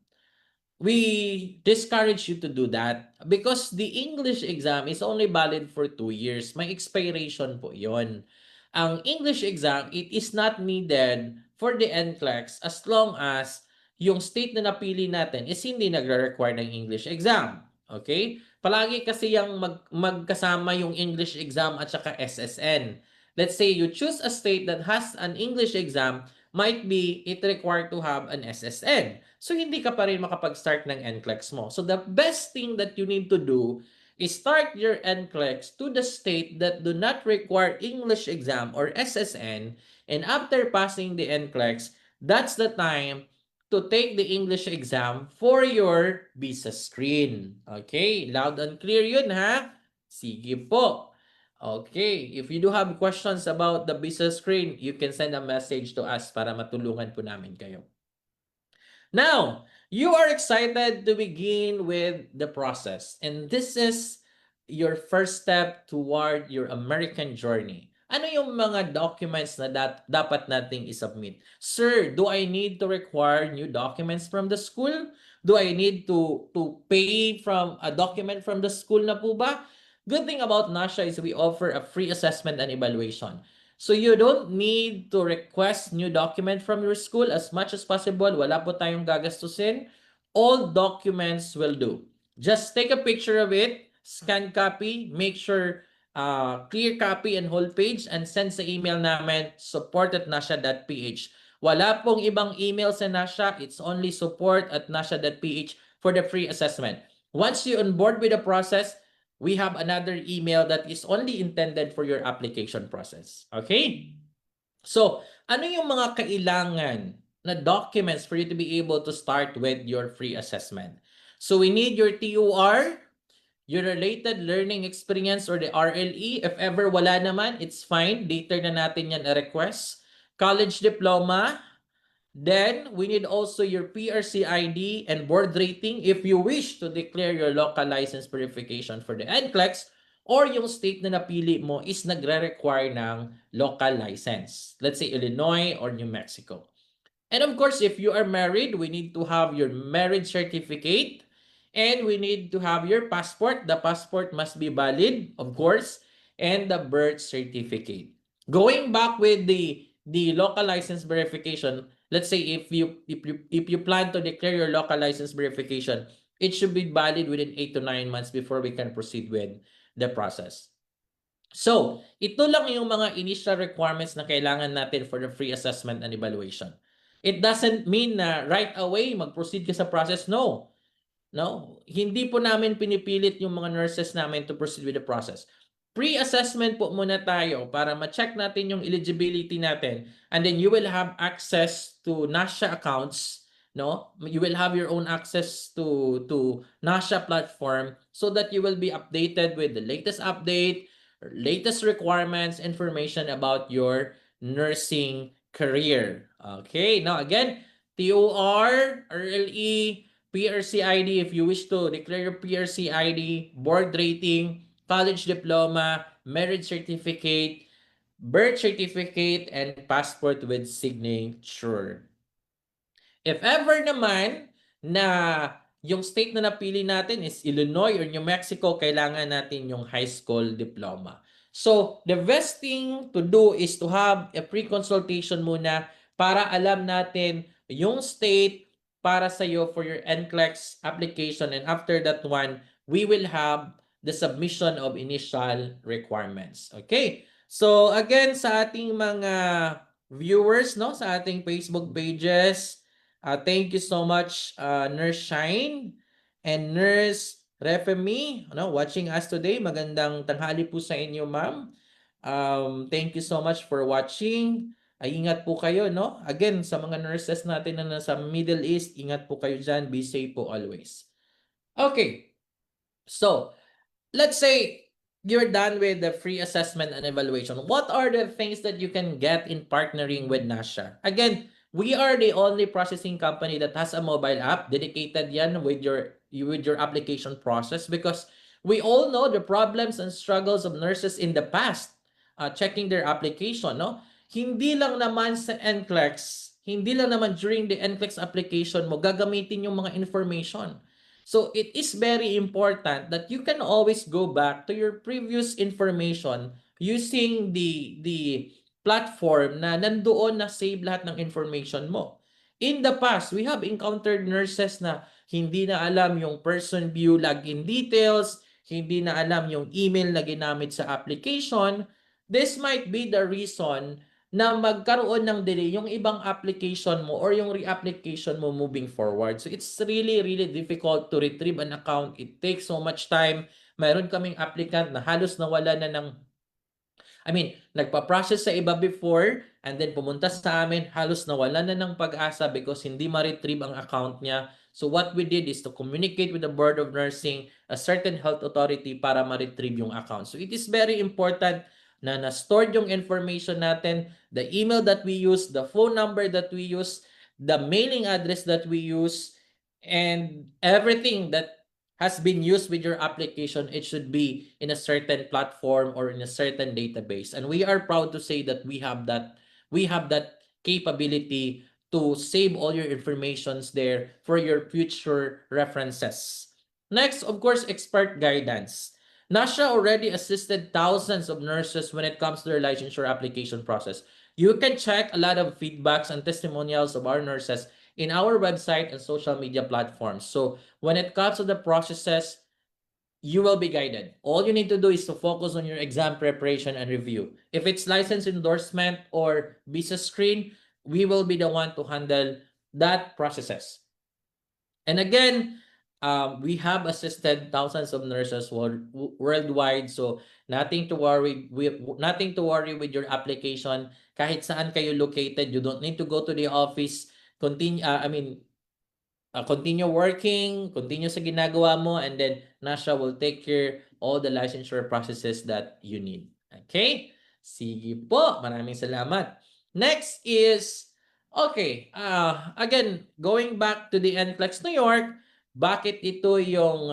We discourage you to do that because the English exam is only valid for 2 years. May expiration po yon. Ang English exam, it is not needed for the NCLEX as long as yung state na napili natin is hindi nagre-require ng English exam. Okay? Palagi kasi yung magkasama yung English exam at saka SSN. Let's say you choose a state that has an English exam, might be it required to have an SSN. So, hindi ka pa rin makapag-start ng NCLEX mo. So, the best thing that you need to do is start your NCLEX to the state that do not require English exam or SSN. And after passing the NCLEX, that's the time to take the English exam for your visa screen. Okay? Loud and clear yun, ha? Sige po. Okay. If you do have questions about the visa screen, you can send a message to us para matulungan po namin kayo. Now, you are excited to begin with the process. And this is your first step toward your American journey. Ano yung mga documents na dapat nating isubmit? Sir, do I need to require new documents from the school? Do I need to pay from a document from the school na po ba? Good thing about NASHA is we offer a free assessment and evaluation. So you don't need to request new document from your school as much as possible. Wala po tayong gagastusin. All documents will do. Just take a picture of it, scan copy, make sure clear copy and whole page, and send sa email namin support@nasha.ph. Wala pong ibang email sa Nasha. It's only support@nasha.ph for the free assessment. Once you on board with the process, we have another email that is only intended for your application process. Okay? So, ano yung mga kailangan na documents for you to be able to start with your free assessment? So, we need your TOR, your related learning experience or the RLE. If ever wala naman, it's fine. Later na natin yan a request. College diploma, Then, we need also your PRC ID and board rating if you wish to declare your local license verification for the NCLEX or yung state na napili mo is nagre-require ng local license. Let's say Illinois or New Mexico. And of course, if you are married, we need to have your marriage certificate and we need to have your passport. The passport must be valid, of course, and the birth certificate. Going back with the local license verification, let's say if you plan to declare your local license verification, it should be valid within 8 to 9 months before we can proceed with the process. So, ito lang yung mga initial requirements na kailangan natin for the free assessment and evaluation. It doesn't mean na right away mag-proceed ka sa process. No. No, hindi po namin pinipilit yung mga nurses namin to proceed with the process. Pre-assessment po muna tayo para ma-check natin yung eligibility natin, and then you will have access to NASHA accounts, no? You will have your own access to NASHA platform so that you will be updated with the latest update, latest requirements, information about your nursing career. Okay, now again, TOR, RLE, PRC ID if you wish to declare your PRC ID, board rating, college diploma, marriage certificate, birth certificate, and passport with signature. If ever naman na yung state na napili natin is Illinois or New Mexico, kailangan natin yung high school diploma. So, the best thing to do is to have a pre-consultation muna para alam natin yung state para sa iyo for your NCLEX application, and after that one, we will have the submission of initial requirements. Okay? So, again, sa ating mga viewers, no, sa ating Facebook pages, thank you so much, Nurse Shine and Nurse Refemi, watching us today. Magandang tanghali po sa inyo, ma'am. Thank you so much for watching. Ay, ingat po kayo, no? Again, sa mga nurses natin na nasa Middle East, ingat po kayo dyan. Be safe po always. Okay. So, let's say you're done with the free assessment and evaluation. What are the things that you can get in partnering with NASHA? Again, we are the only processing company that has a mobile app dedicated yan with your application process, because we all know the problems and struggles of nurses in the past checking their application, no? Hindi lang naman sa NCLEX, hindi lang naman during the NCLEX application mo gagamitin yung mga information. So it is very important that you can always go back to your previous information using the platform na nandoon na save lahat ng information mo. In the past, we have encountered nurses na hindi na alam yung person view login details, hindi na alam yung email na ginamit sa application. This might be the reason na magkaroon ng delay yung ibang application mo or yung re-application mo moving forward. So it's really, really difficult to retrieve an account. It takes so much time. Mayroon kaming applicant na halos nawala na ng nagpa-process sa iba before and then pumunta sa amin, halos nawala na ng pag-asa because hindi ma-retrieve ang account niya. So what we did is to communicate with the Board of Nursing, a certain health authority para ma-retrieve yung account. So it is very important na na-stored yung information natin, the email that we use, the phone number that we use, the mailing address that we use, and everything that has been used with your application, it should be in a certain platform or in a certain database. And we are proud to say that we have that capability to save all your informations there for your future references. Next, of course, expert guidance. NASHA already assisted thousands of nurses when it comes to their licensure application process. You can check a lot of feedbacks and testimonials of our nurses in our website and social media platforms. So when it comes to the processes, you will be guided. All you need to do is to focus on your exam preparation and review. If it's license endorsement or visa screen, we will be the one to handle that processes. And again, we have assisted thousands of nurses worldwide, so nothing to worry with your application. Kahit saan kayo located, you don't need to go to the office. Continue working, continue sa ginagawa mo, and then NASHA will take care all the licensure processes that you need. Okay? Sige po, maraming salamat. Next is Okay, again, going back to the NCLEX New York, bakit ito yung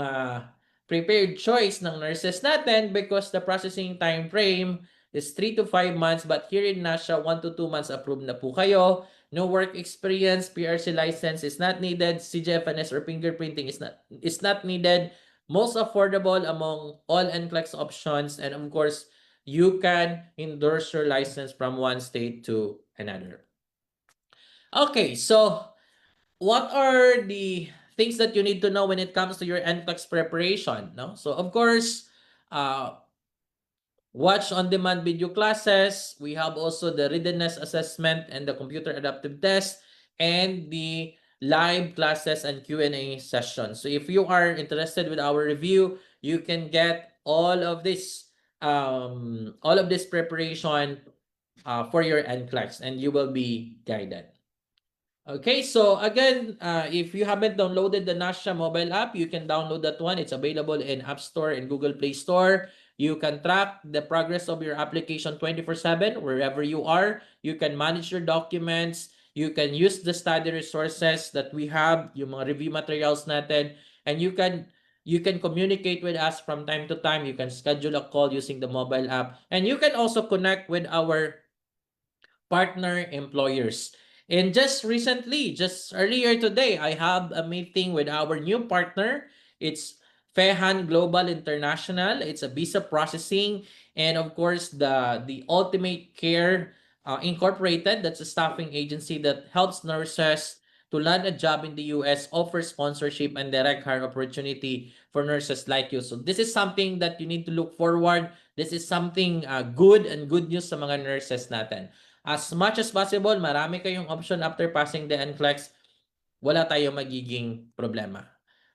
prepared choice ng nurses natin? Because the processing time frame is 3 to 5 months, but here in NASHA, 1 to 2 months approved na po kayo. No work experience, PRC license is not needed, CGFNS or fingerprinting is not needed. Most affordable among all NCLEX options, and of course, you can endorse your license from one state to another. Okay, so what are the things that you need to know when it comes to your NCLEX preparation? No, so of course, watch on-demand video classes. We have also the readiness assessment and the computer adaptive test, and the live classes and Q&A sessions. So if you are interested with our review, you can get all of this preparation for your NCLEX, and you will be guided. Okay, so again, if you haven't downloaded the NASHA mobile app, you can download that one. It's available in App Store and Google Play Store. You can track the progress of your application 24/7 wherever you are. You can manage your documents. You can use the study resources that we have, yung mga review materials natin, and you can communicate with us from time to time. You can schedule a call using the mobile app, and you can also connect with our partner employers. And just recently, just earlier today, I have a meeting with our new partner. It's Fehan Global International. It's a visa processing, and of course the Ultimate Care Incorporated. That's a staffing agency that helps nurses to land a job in the US, offers sponsorship and direct hire opportunity for nurses like you. So this is something that you need to look forward. This is something good and good news sa mga nurses natin. As much as possible, marami kayong option after passing the NCLEX, wala tayong magiging problema.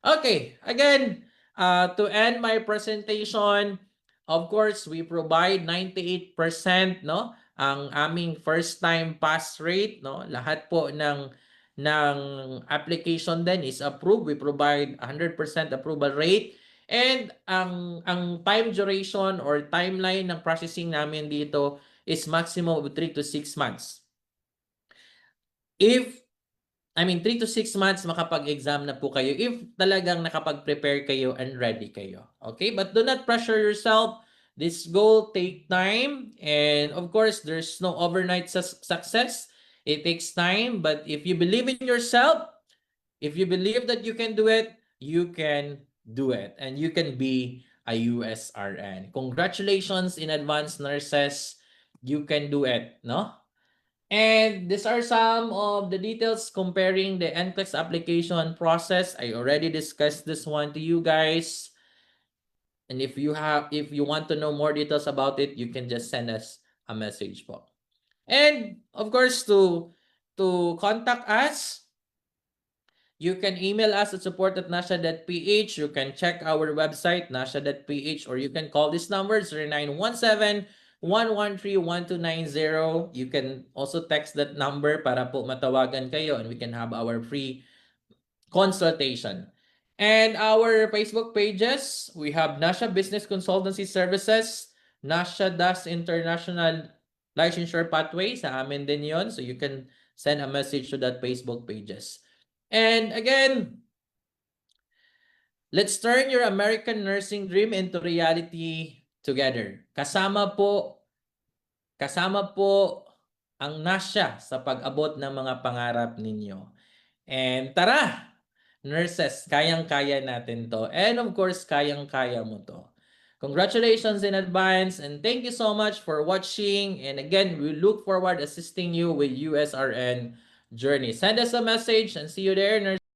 Okay, again, to end my presentation, of course, we provide 98%, no? Ang aming first time pass rate, no? Lahat po ng application din is approved. We provide 100% approval rate. And ang time duration or timeline ng processing namin dito is maximum of 3 to 6 months. 3 to 6 months makapag-exam na po kayo if talagang nakapag-prepare kayo and ready kayo. Okay? But do not pressure yourself. This goal take time, and of course, there's no overnight success. It takes time, but if you believe in yourself, if you believe that you can do it, you can do it, and you can be a USRN. Congratulations in advance, nurses. You can do it, no? And these are some of the details comparing the NCLEX application process. I already discussed this one to you guys. And if you want to know more details about it, you can just send us a message po. And of course, to contact us, you can email us at support@nasha.ph. You can check our website, nasha.ph, or you can call this number, 0917-113-1290. You can also text that number para po matawagan kayo, and we can have our free consultation. And our Facebook pages, we have NASHA Business Consultancy Services, NASHA DAS International Licensure Pathway, sa amin din yon. So you can send a message to that Facebook pages. And again, let's turn your American nursing dream into reality together. Kasama po ang NASHA sa pag-abot ng mga pangarap ninyo. And tara, nurses, kayang-kaya natin to. And of course, kayang-kaya mo to. Congratulations in advance, and thank you so much for watching. And again, we look forward assisting you with USRN journey. Send us a message and see you there, nurses.